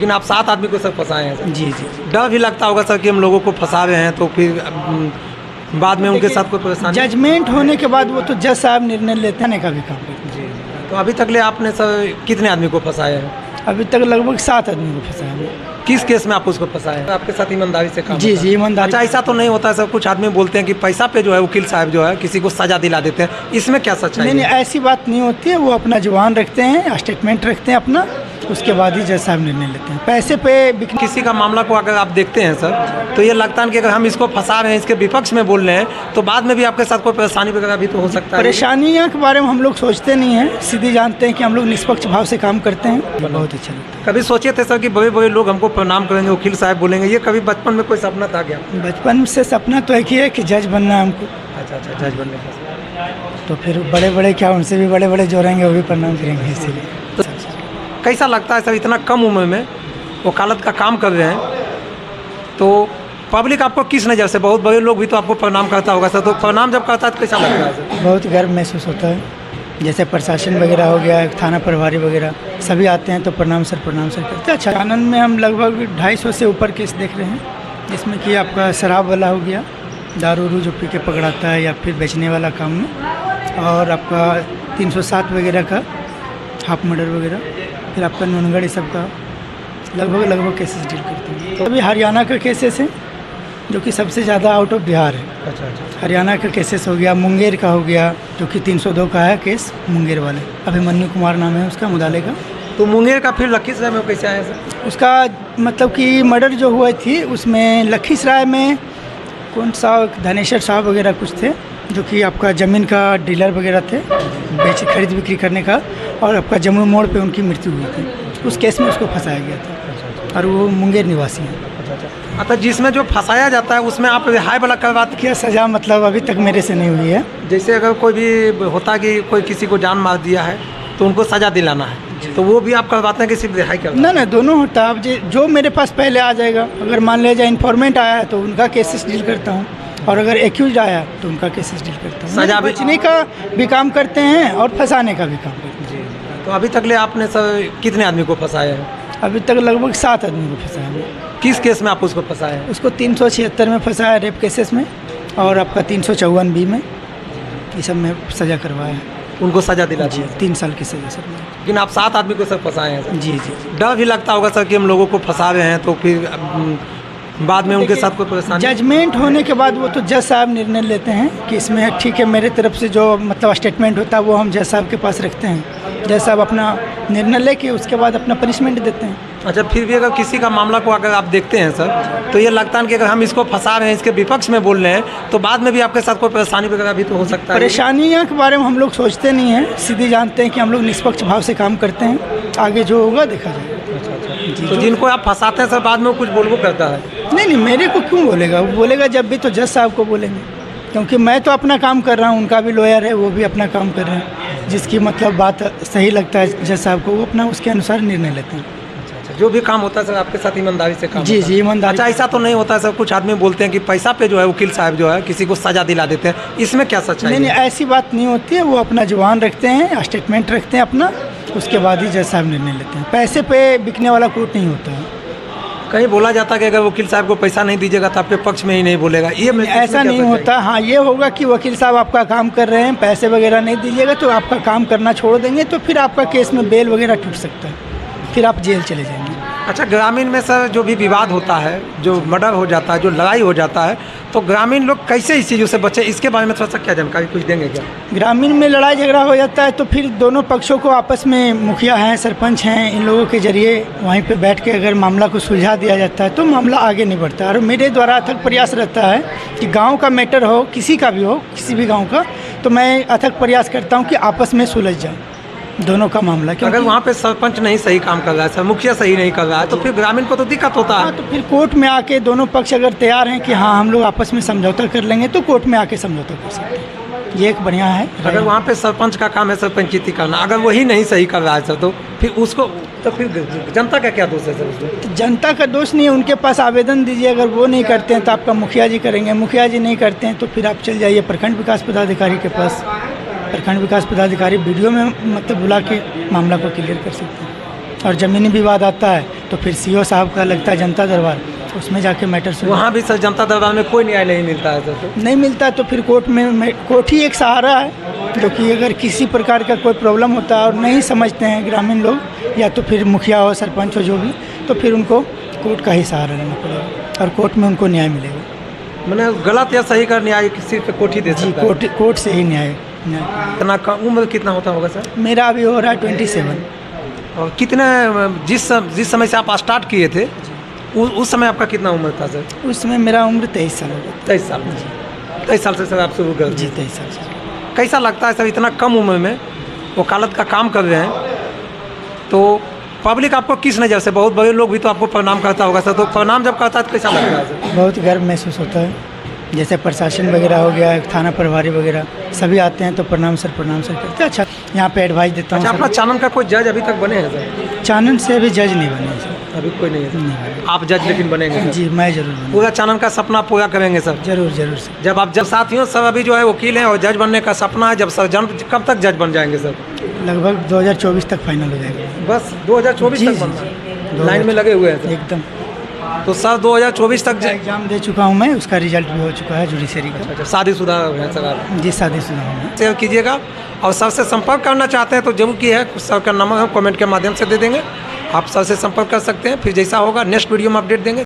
लेकिन आप 7 आदमी को सर फंसाए हैं सर। जी जी। डर भी लगता होगा सर कि हम लोगों को फंसा रहे हैं तो फिर बाद में उनके साथ कोई परेशानी। जजमेंट होने के बाद वो तो जज साहब निर्णय लेते हैं का भी काम करते जी। तो अभी तक ले आपने सर कितने आदमी को फंसाया है? हैं। अभी तक लगभग 7 आदमी को फंसाया है। किस केस में आप उसको फंसाए हैं? आपके साथ ईमानदारी से काम जी होता है? जी, ईमानदारी। अच्छा, ऐसा तो नहीं होता है सर, कुछ आदमी बोलते हैं कि पैसा पे जो है वकील साहब जो है किसी को सजा दिला देते हैं, इसमें क्या सच्चाई नहीं नहीं, है? ऐसी बात नहीं होती है। वो अपना जवान रखते हैं, स्टेटमेंट रखते हैं अपना, उसके बाद ही जज साहब निर्णय लेते हैं। पैसे पे किसी का मामला को अगर आप देखते हैं सर तो ये लगता है कि अगर हम इसको फंसा रहे हैं, इसके विपक्ष में बोल रहे हैं, तो बाद में भी आपके साथ कोई परेशानी वगैरह भी तो हो सकता है। परेशानियों के बारे में हम लोग सोचते नहीं हैं, सीधे जानते हैं कि हम लोग निष्पक्ष भाव से काम करते हैं। बहुत अच्छा लगता है। कभी सोचे थे सर कि बड़े बड़े लोग हमको प्रणाम करेंगे, वकील साहब बोलेंगे, ये कभी बचपन में कोई सपना था क्या? बचपन से सपना तो एक ही है कि जज बनना है हमको। अच्छा अच्छा, जज बनने का। तो फिर बड़े बड़े क्या, उनसे भी बड़े बड़े जो रहेंगे वो भी प्रणाम करेंगे, इसीलिए। तो कैसा लगता है सर, इतना कम उम्र में वकालत का काम कर रहे हैं, तो पब्लिक आपको किस नज़र से, बहुत बड़े लोग भी तो आपको प्रणाम करता होगा सर, तो प्रणाम जब करता है तो कैसा लगता है सर? बहुत गर्व महसूस होता है। जैसे प्रशासन वगैरह हो गया, थाना प्रभारी वगैरह सभी आते हैं तो प्रणाम सर करते हैं। अच्छा, आनंद में हम लगभग 250 से ऊपर केस देख रहे हैं, जिसमें कि आपका शराब वाला हो गया, दारू उरू जो पी के पकड़ाता है या फिर बेचने वाला काम में, और आपका 307 वगैरह का हाफ मर्डर वगैरह, फिर आपका नूनगढ़ सब का लगभग केसेस डील करते हैं। तो अभी हरियाणा का केसेस है जो कि सबसे ज़्यादा आउट ऑफ बिहार है। अच्छा अच्छा। हरियाणा का केसेस हो गया, मुंगेर का हो गया जो कि 302 का है केस, मुंगेर वाले अभिमन्यु कुमार नाम है उसका, मुदाले का। तो मुंगेर का फिर लखीसराय में कैसे आया सर? उसका मतलब कि मर्डर जो हुआ थी उसमें लखीसराय में कौन सा धनेश्वर साहब वगैरह कुछ थे जो कि आपका ज़मीन का डीलर वगैरह थे, खरीद बिक्री करने का, और आपका जम्मू मोड़ पे उनकी मृत्यु हुई थी। उस केस में उसको फंसाया गया था और वो मुंगेर निवासी है। अच्छा, जिसमें जो फंसाया जाता है उसमें आप रिहाई वाला करवाते? क्या सज़ा मतलब अभी तक मेरे से नहीं हुई है। जैसे अगर कोई भी होता कि कोई किसी को जान मार दिया है तो उनको सज़ा दिलाना है, तो वो भी आप करवाते हैं कि सिर्फ रिहाई करवाते? ना दोनों होता है। अब जो मेरे पास पहले आ जाएगा, अगर मान लिया जाए इन्फॉर्मेंट आया है तो उनका केसेस डील करता हूँ, और अगर एक्यूज आया तो उनका केसेस डील करता हूँ। सजा बचने का भी काम करते हैं और फंसाने का भी काम करते हैं। तो अभी तक ले आपने सर कितने आदमी को फंसाया है? अभी तक लगभग 7 आदमी को फंसाया है। किस केस में आप उसको फंसाए हैं? उसको 376 में फंसाया, रेप केसेस में, और आपका 354 बी में, ये सब में सज़ा करवाया है। उनको सजा दिला दी जी, है? 3 साल की सज़ा सर। लेकिन आप 7 आदमी को सर फंसाए हैं सर। जी जी। डर भी लगता होगा सर कि हम लोगों को फंसा रहे हैं तो फिर बाद में उनके साथ कोई परेशानी। जजमेंट होने के बाद वो तो जज साहब निर्णय लेते हैं कि इसमें ठीक है, मेरे तरफ से जो मतलब स्टेटमेंट होता है वो हम जज साहब के पास रखते हैं। जज साहब अपना निर्णय लेके उसके बाद अपना पनिशमेंट देते हैं। अच्छा, फिर भी अगर किसी का मामला को अगर आप देखते हैं सर तो ये लगता है कि अगर हम इसको फंसा रहे हैं, इसके विपक्ष में बोल रहे हैं, तो बाद में भी आपके साथ कोई परेशानी वगैरह भी तो हो सकता है। परेशानियों के बारे में हम लोग सोचते नहीं हैं, सीधे जानते हैं कि हम लोग निष्पक्ष भाव से काम करते हैं, आगे जो होगा देखा जाएगा। तो जिनको आप फंसाते हैं सर बाद में वो कुछ बोलबो करता है? नहीं, मेरे को क्यों बोलेगा? वो बोलेगा जब भी तो जज साहब को बोलेंगे, क्योंकि मैं तो अपना काम कर रहा हूँ, उनका भी लॉयर है, वो भी अपना काम कर रहे हैं। जिसकी मतलब बात सही लगता है जज साहब को, वो अपना उसके अनुसार निर्णय लेते हैं। अच्छा, जो भी काम होता है सर आपके साथ ईमानदारी से काम? जी जी, ईमानदारी। अच्छा, ऐसा तो नहीं होता है सर, कुछ आदमी बोलते हैं कि पैसा पे जो है वकील साहब जो है किसी को सजा दिला देते हैं, इसमें क्या सच्चाई है? नहीं, ऐसी बात नहीं होती है। वो अपना जवान रखते हैं, स्टेटमेंट रखते हैं अपना, उसके बाद ही जज साहब निर्णय लेते हैं। पैसे पे बिकने वाला कोर्ट नहीं होता है। कहीं बोला जाता है कि अगर वकील साहब को पैसा नहीं दीजिएगा तो आपके पक्ष में ही नहीं बोलेगा, ये ऐसा नहीं होता। हाँ, ये होगा कि वकील साहब आपका काम कर रहे हैं, पैसे वगैरह नहीं दीजिएगा तो आपका काम करना छोड़ देंगे, तो फिर आपका केस में बेल वगैरह टूट सकता है, फिर आप जेल चले जाएंगे। अच्छा, ग्रामीण में सर जो भी विवाद होता है, जो मर्डर हो जाता है, जो लड़ाई हो जाता है, तो ग्रामीण लोग कैसे इस चीज़ों से बचे, इसके बारे में थोड़ा सा क्या जानकारी कुछ देंगे क्या? ग्रामीण में लड़ाई झगड़ा हो जाता है तो फिर दोनों पक्षों को आपस में, मुखिया हैं, सरपंच हैं, इन लोगों के जरिए वहीं पे बैठ के अगर मामला को सुलझा दिया जाता है तो मामला आगे नहीं बढ़ता है। और मेरे द्वारा अथक प्रयास रहता है कि गाँव का मैटर हो, किसी का भी हो, किसी भी गाँव का, तो मैं अथक प्रयास करता हूँ कि आपस में सुलझ जाए दोनों का मामला। अगर वहाँ पे सरपंच नहीं सही काम कर रहा है सर, मुखिया सही नहीं कर रहा है, तो फिर ग्रामीण को तो दिक्कत होता है। हाँ, तो फिर कोर्ट में आके दोनों पक्ष अगर तैयार हैं कि हाँ हम लोग आपस में समझौता कर लेंगे, तो कोर्ट में आके समझौता कर सकते हैं। ये एक बढ़िया है। अगर वहाँ पे सरपंच का काम है सरपंचीती करना, अगर वही नहीं सही कर रहा है सर, तो फिर उसको, तो फिर जनता का क्या दोष है सर उसमें? तो जनता का दोष नहीं है, उनके पास आवेदन दीजिए। अगर वो नहीं करते हैं तो आपका मुखिया जी करेंगे, मुखिया जी नहीं करते हैं तो फिर आप चल जाइए प्रखंड विकास पदाधिकारी के पास। प्रखंड विकास पदाधिकारी वीडियो में मतलब बुला के मामला को क्लियर कर सकते हैं। और ज़मीनी विवाद आता है तो फिर सीओ साहब का लगता है जनता दरबार, उसमें जाके मैटर सुन वहाँ भी सर जनता दरबार में कोई न्याय नहीं मिलता है सर, तो नहीं मिलता तो फिर कोर्ट ही एक सहारा है, जो कि अगर किसी प्रकार का कोई प्रॉब्लम होता है और नहीं समझते हैं ग्रामीण लोग, या तो फिर मुखिया हो, सरपंच हो, जो भी, तो फिर उनको कोर्ट का ही सहारा लेना पड़ेगा और कोर्ट में उनको न्याय मिलेगा। मैंने गलत या सही का न्याय किसी पे कोर्ट ही दे जी, सकता है। कोर्ट से ही न्याय। इतना कम उम्र कितना होता होगा सर? मेरा अभी हो रहा है 27। और कितने जिस समय से आप स्टार्ट किए थे उस समय आपका कितना उम्र था सर? उस समय मेरा उम्र 23 साल हो गया। 23 साल। 23 साल से सर आप शुरू कर जी, दिए। 23 साल से। कैसा लगता है सर इतना कम उम्र में वकालत का काम कर रहे हैं, तो पब्लिक आपको किस नज़र से, बहुत बड़े लोग भी तो आपको प्रणाम करता होगा सर, तो प्रणाम जब करता है तो कैसा लगता है सर? बहुत गर्व महसूस होता है। जैसे प्रशासन वगैरह हो गया, थाना प्रभारी वगैरह सभी आते हैं तो प्रणाम सर करते हैं। अच्छा, यहाँ पे एडवाइस देता हूँ। अच्छा, अपना चानन का कोई जज अभी तक बने हैं सर? चानन से अभी जज नहीं बने सर। अभी कोई नहीं है नहीं सर। बने। आप जज लेकिन बनेंगे सर? जी, मैं जरूर बनूँ। पूरा चानन का सपना पूरा करेंगे सर? जरूर सर। जब साथियों सब अभी जो है वकील हैं और जज बनने का सपना है, जब सर कब तक जज बन जाएंगे सर? लगभग 2024 तक फाइनल हो जाएगा। बस 2024 जी, तक जी, बनना जी। है। लाइन में लगे हुए हैं सर। एकदम। तो सर 2024 तक एग्जाम दे चुका हूँ मैं, उसका रिजल्ट भी हो चुका है जुडिशरी का। अच्छा, शादीशुदा हैं सर आप? जी, शादीशुदा हूँ मैं। शेयर कीजिएगा और सर से संपर्क करना चाहते हैं तो जरूर की है, सर का नंबर हम कमेंट के माध्यम से दे देंगे, आप सर से संपर्क कर सकते हैं। फिर जैसा होगा नेक्स्ट वीडियो में अपडेट देंगे।